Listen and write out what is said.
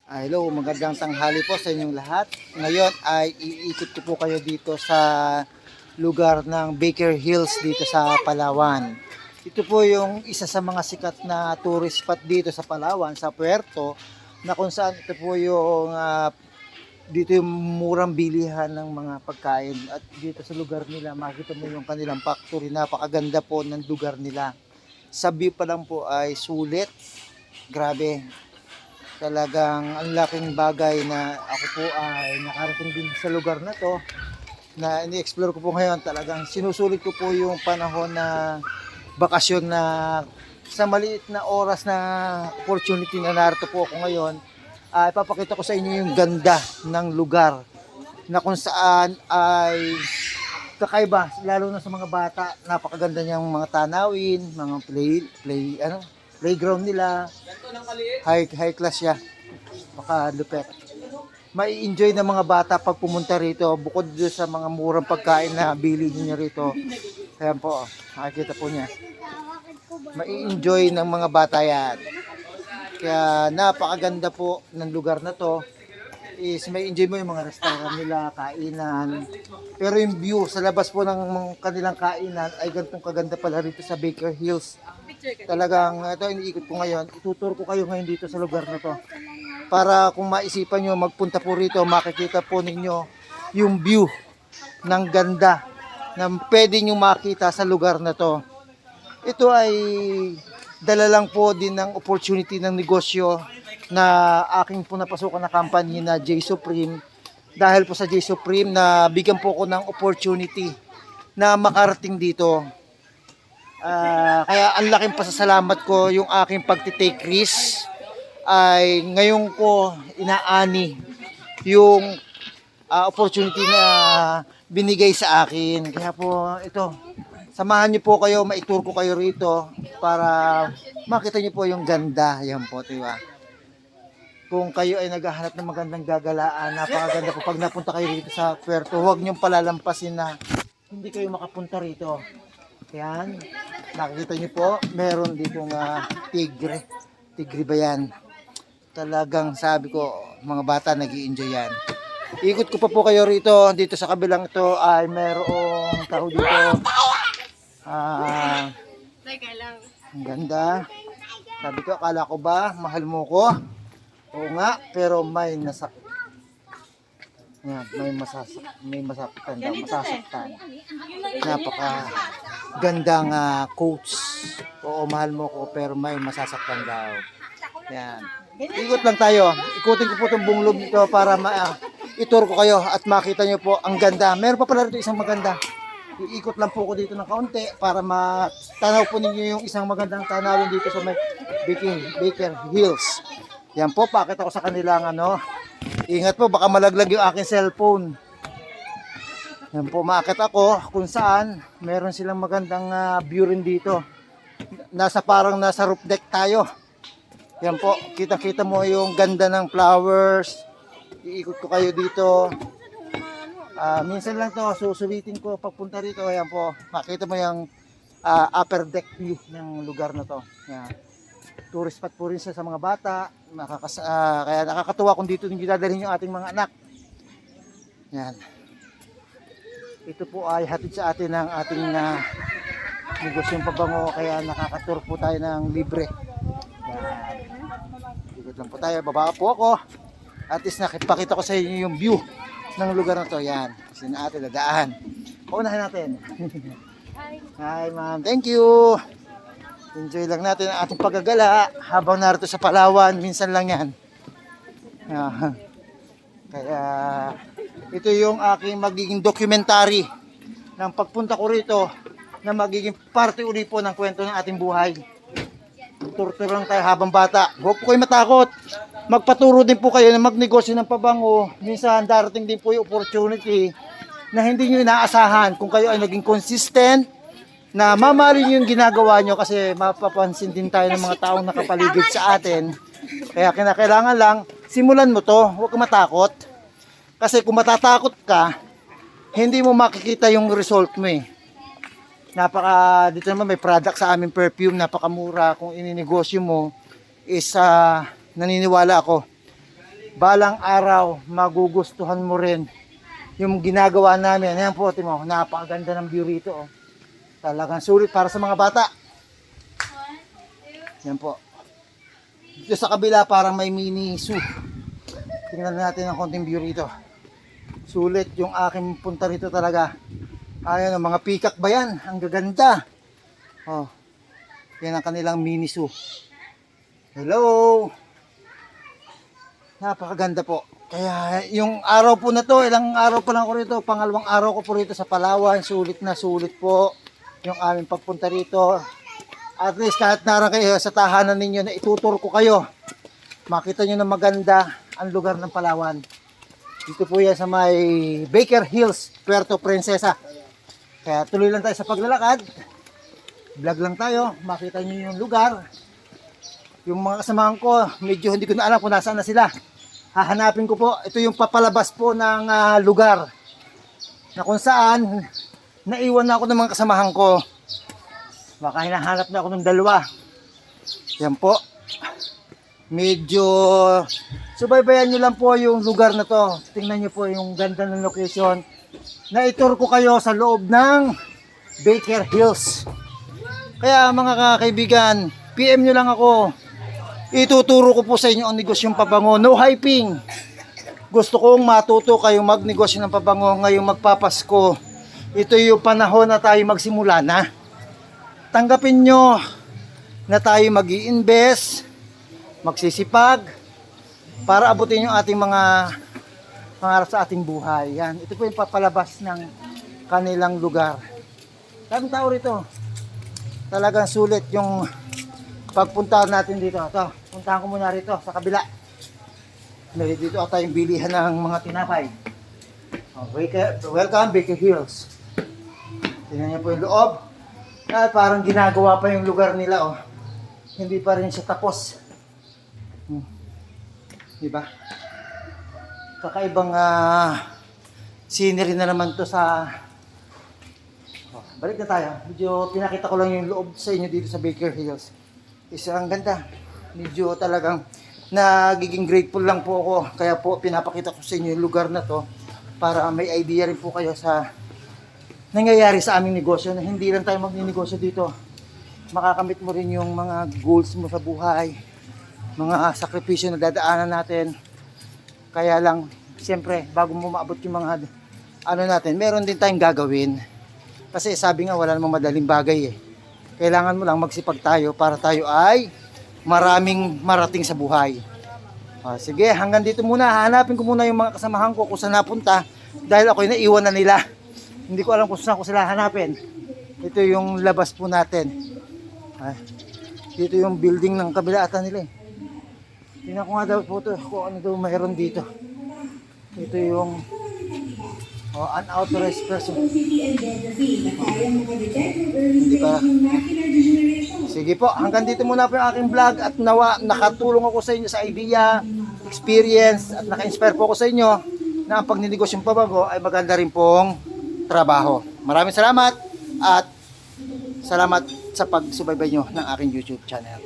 Hello, magandang tanghali po sa inyong lahat. Ngayon ay iikot ko po kayo dito sa lugar ng Baker Hills dito sa Palawan. Ito po yung isa sa mga sikat na tourist spot dito sa Palawan, sa Puerto, na kung saan ito po yung dito yung murang bilihan ng mga pagkain. At dito sa lugar nila, makita mo yung kanilang factory. Napakaganda po ng lugar nila. Sa view pa lang po ay sulit. Grabe. Talagang ang laking bagay na ako po ay nakarating din sa lugar na to na ini-explore ko po ngayon. Talagang sinusulit ko po yung panahon na bakasyon na sa maliit na oras na opportunity na narito po ako ngayon. Ipapakita ko sa inyo yung ganda ng lugar na kung saan ay kakaiba, lalo na sa mga bata. Napakaganda niyang mga tanawin, mga playground nila. High class siya. Baka lupet. Mai-enjoy ng mga bata pag pumunta rito bukod doon sa mga murang pagkain na bilihin niyo rito. Ayan po, makikita po niya. Mai-enjoy ng mga bata yan. Kaya napakaganda po ng lugar na to. Is may enjoy mo yung mga restaurant nila, kainan. Pero yung view sa labas po ng kanilang kainan ay ganitong kaganda pala rito sa Baker Hills. Talagang ito iniikot ko ngayon. Ituturo ko kayo ngayon dito sa lugar na to. Para kung maisipan nyo magpunta po rito, makikita po ninyo yung view ng ganda na pwede nyo makita sa lugar na to. Ito ay dala lang po din ng opportunity ng negosyo na aking po napasukan na company na J Supreme. Dahil po sa J Supreme na bigyan po ko ng opportunity na makarating dito. Kaya ang laking pasasalamat ko yung aking pagtitake risk ay ngayon ko inaani yung opportunity na binigay sa akin. Kaya po ito, samahan niyo po kayo, maitur ko kayo rito para makita niyo po yung ganda. Yan po, diba? Kung kayo ay naghahanap ng magandang gagalaan, napakaganda po pag napunta kayo rito sa Puerto. Huwag niyong palalampasin na hindi kayo makapunta rito. Yan, nakikita niyo po, meron dito nga tigre. Tigre ba yan? Talagang sabi ko, mga bata nag-i-enjoy yan. Ikot ko pa po kayo rito. Dito sa kabilang ito ay merong tao dito. Ang ganda. Sabi ko, akala ko ba, mahal mo ko? Oo nga, pero may may masaktan daw, masasaktan. Napaka gandang quotes. Oo, mahal mo ko pero may masasaktan daw. Yan. Ikot lang tayo. Ikutin ko po itong buong loob nito para itur ko kayo at makita nyo po ang ganda. Meron pa pala rito isang maganda. Iikot lang po ko dito ng kaunti para matanaw po ninyo yung isang magandang tanawin dito sa may Baker Hills. Yan po, pakita ko sa kanilang ingat po, baka malaglag yung aking cellphone. Yan po, maakit ako kung saan meron silang magandang view rin dito. Parang nasa roof deck tayo. Yan po, kita-kita mo yung ganda ng flowers. Iikot ko kayo dito. Minsan lang to, susulitin ko pagpunta rito. Yan po, makita mo yung upper deck view ng lugar na to. Yan. Tourist spot po rin siya sa mga bata. Kaya nakakatuwa kung dito ninyo dadalhin yung ating mga anak. Yan. Ito po ay hatid sa atin ng ating negosyong pabango. Kaya nakakatur po tayo ng libre. Yan. Ikot lang po tayo. Baba po ako. At least nakipakita ko sa inyo yung view ng lugar na to. Yan. Kasi na atin dadaan. Paunahin natin. Hi ma'am. Thank you. Enjoy lang natin ang ating paggagala habang narito sa Palawan. Minsan lang yan. Kaya ito yung aking magiging documentary ng pagpunta ko rito na magiging parte uli po ng kwento ng ating buhay. Tur-tur lang tayo habang bata. Huwag po kayo matakot. Magpaturo din po kayo na magnegosyo ng pabango. Minsan darating din po yung opportunity na hindi nyo inaasahan kung kayo ay naging consistent na mamahalin yung ginagawa nyo kasi mapapansin din tayo ng mga taong nakapaligid sa atin. Kaya kinakailangan lang, simulan mo to, huwag kang matakot. Kasi kung matatakot ka, hindi mo makikita yung result mo eh. Dito naman may product sa aming perfume, napakamura. Kung ininegosyo mo, is naniniwala ako balang araw magugustuhan mo rin yung ginagawa namin. Ayan po, timo, napakaganda ng view rito. Oh. Talagang sulit para sa mga bata. Yan po. Dito sa kabila parang may mini zoo. Tingnan natin ang konting view rito. Sulit yung aking punta rito talaga. Ayan, mga peacock ba yan? Ang gaganda. Oh, yan ang kanilang mini zoo. Hello. Napakaganda po. Kaya yung araw po na to, ilang araw pa lang ko rito, pangalawang araw ko po rito sa Palawan, sulit na sulit po yung aming pagpunta rito. At least kahit naran kayo sa tahanan ninyo na itutur ko kayo, makita nyo na maganda ang lugar ng Palawan. Dito po yan sa may Baker Hills, Puerto Princesa. Kaya tuloy lang tayo sa paglalakad, vlog lang tayo, makita nyo yung lugar. Yung mga kasamahan ko, medyo hindi ko na alam kung nasaan na sila. Hahanapin ko po, ito yung papalabas po ng lugar na kung saan naiwan na ako ng mga kasamahan ko. Baka hinahanap na ako ng dalawa. Yan po. Medyo subaybayan nyo lang po yung lugar na to. Tingnan nyo po yung ganda ng location. Na-tour ko kayo sa loob ng Baker Hills. Kaya mga kaibigan, PM nyo lang ako. Ituturo ko po sa inyo ang negosyong pabango. No hyping. Gusto kong matuto kayong magnegosyo ng pabango ngayong magpapasko. Ito yung panahon na tayo magsimula na. Tanggapin nyo na tayo mag-i-invest, magsisipag, para abutin yung ating mga pangarap sa ating buhay. Yan. Ito po yung papalabas ng kanilang lugar. Daming tao rito. Talagang sulit yung pagpunta natin dito. Ito, puntahan ko muna rito sa kabila. May dito ata yung bilihan ng mga tinapay. Oh, welcome Baker Hills. Tingnan niyo po yung loob. Parang ginagawa pa yung lugar nila. Oh. Hindi pa rin siya tapos. Diba? Kakaibang scenery na naman to sa... Oh, balik na tayo. Medyo pinakita ko lang yung loob sa inyo dito sa Baker Hills. Isang ganda. Medyo talagang nagiging grateful lang po ako. Kaya po pinapakita ko sa inyo yung lugar na to para may idea rin po kayo sa nangyayari sa aming negosyo na hindi lang tayo magninegosyo dito. Makakamit mo rin yung mga goals mo sa buhay, mga sakripisyo na dadaanan natin. Kaya lang, siyempre, bago mo maabot yung mga natin, meron din tayong gagawin. Kasi sabi nga, wala namang madaling bagay eh. Kailangan mo lang magsipag tayo para tayo ay maraming marating sa buhay. Sige, hanggang dito muna. Hanapin ko muna yung mga kasamahan ko kung saan napunta dahil ako'y naiwan na nila. Hindi ko alam kung saan ko sila hanapin. Ito yung labas po natin. Dito yung building ng kabila ata nila eh. Tingnan ko nga daw po ito kung ano daw mayroon dito. Ito yung unauthorized person. Hindi pa. Sige po, hanggang dito muna po yung aking vlog at nawa nakatulong ako sa inyo sa idea, experience at naka-inspire po ako sa inyo na ang pagninegosyo pabago ay maganda rin pong trabaho. Maraming salamat at salamat sa pagsubaybay nyo ng aking YouTube channel.